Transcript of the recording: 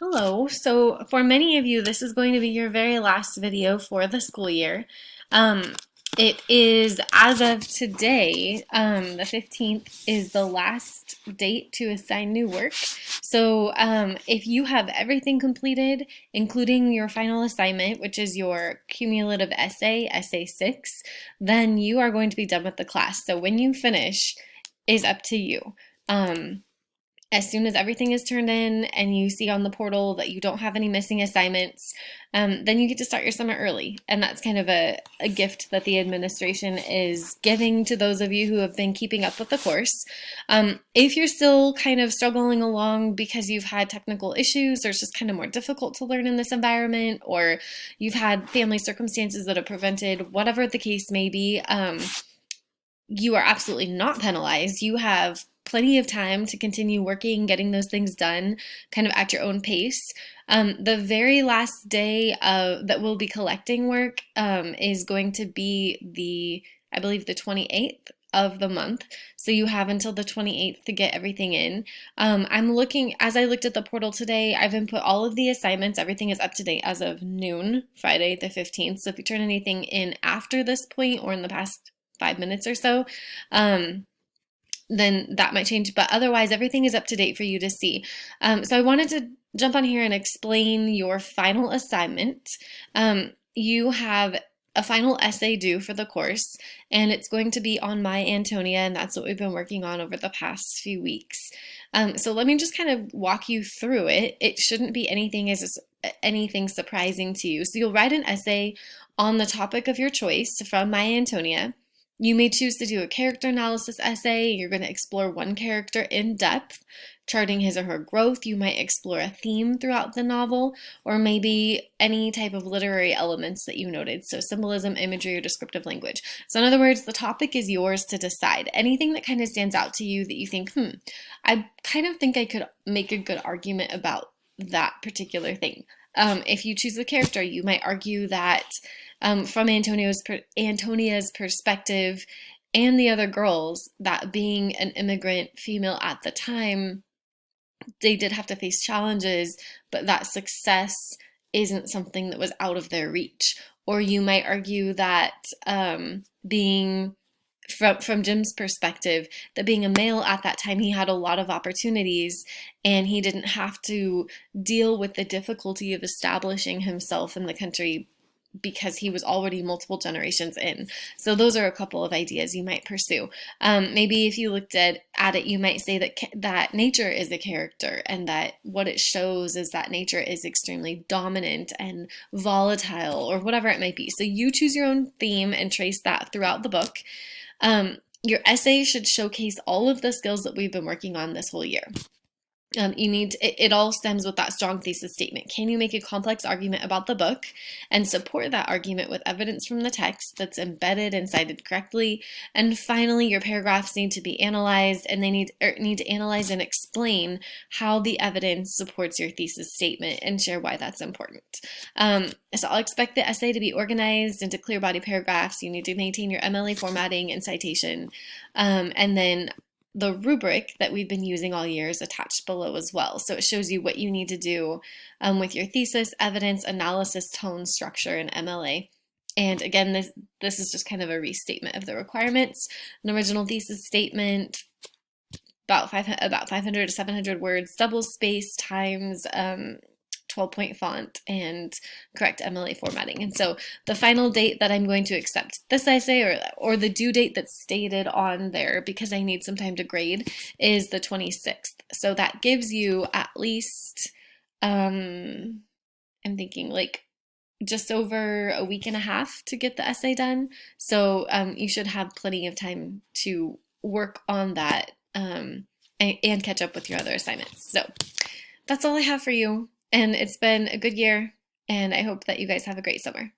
Hello. So for many of you, this is going to be your very last video for the school year. Um, it is, as of today, the 15th is the last date to assign new work. So if you have everything completed, including your final assignment, which is your cumulative essay, Essay 6, then you are going to be done with the class. So when you finish is up to you. As soon as everything is turned in and you see on the portal that you don't have any missing assignments, then you get to start your summer early. And that's kind of a gift that the administration is giving to those of you who have been keeping up with the course. If you're still kind of struggling along because you've had technical issues or it's just kind of more difficult to learn in this environment, or you've had family circumstances that have prevented whatever the case may be, you are absolutely not penalized. You have plenty of time to continue working, getting those things done kind of at your own pace. The very last day that we'll be collecting work is going to be I believe the 28th of the month. So you have until the 28th to get everything in. As I looked at the portal today, I've input all of the assignments. Everything is up to date as of noon, Friday the 15th. So if you turn anything in after this point or in the past 5 minutes or so, then that might change. But otherwise, everything is up to date for you to see. So I wanted to jump on here and explain your final assignment. You have a final essay due for the course, and it's going to be on My Antonia, and that's what we've been working on over the past few weeks. So let me just kind of walk you through it. It shouldn't be anything surprising to you. So you'll write an essay on the topic of your choice from My Antonia. You may choose to do a character analysis essay. You're going to explore one character in depth, charting his or her growth. You might explore a theme throughout the novel, or maybe any type of literary elements that you noted, so symbolism, imagery, or descriptive language. So in other words, the topic is yours to decide. Anything that kind of stands out to you that you think, I kind of think I could make a good argument about that particular thing. If you choose a character, you might argue that from Antonia's perspective and the other girls, that being an immigrant female at the time, they did have to face challenges, but that success isn't something that was out of their reach. Or you might argue that being from Jim's perspective, that being a male at that time, he had a lot of opportunities and he didn't have to deal with the difficulty of establishing himself in the country because he was already multiple generations in. So those are a couple of ideas you might pursue. Maybe if you looked at it, you might say that nature is a character, and that what it shows is that nature is extremely dominant and volatile, or whatever it might be. So you choose your own theme and trace that throughout the book. Your essay should showcase all of the skills that we've been working on this whole year. It all stems with that strong thesis statement. Can you make a complex argument about the book and support that argument with evidence from the text that's embedded and cited correctly? And finally, your paragraphs need to be analyzed, and they need to analyze and explain how the evidence supports your thesis statement and share why that's important. So I'll expect the essay to be organized into clear body paragraphs. You need to maintain your MLA formatting and citation, and then the rubric that we've been using all year is attached below as well. So it shows you what you need to do with your thesis, evidence, analysis, tone, structure, and MLA. And again, this is just kind of a restatement of the requirements. An original thesis statement, about 500 to 700 words, double space times 12-point font, and correct MLA formatting. And so the final date that I'm going to accept this essay, or the due date that's stated on there, because I need some time to grade, is the 26th. So that gives you at least, I'm thinking like just over a week and a half to get the essay done. So you should have plenty of time to work on that and catch up with your other assignments. So that's all I have for you. And it's been a good year, and I hope that you guys have a great summer.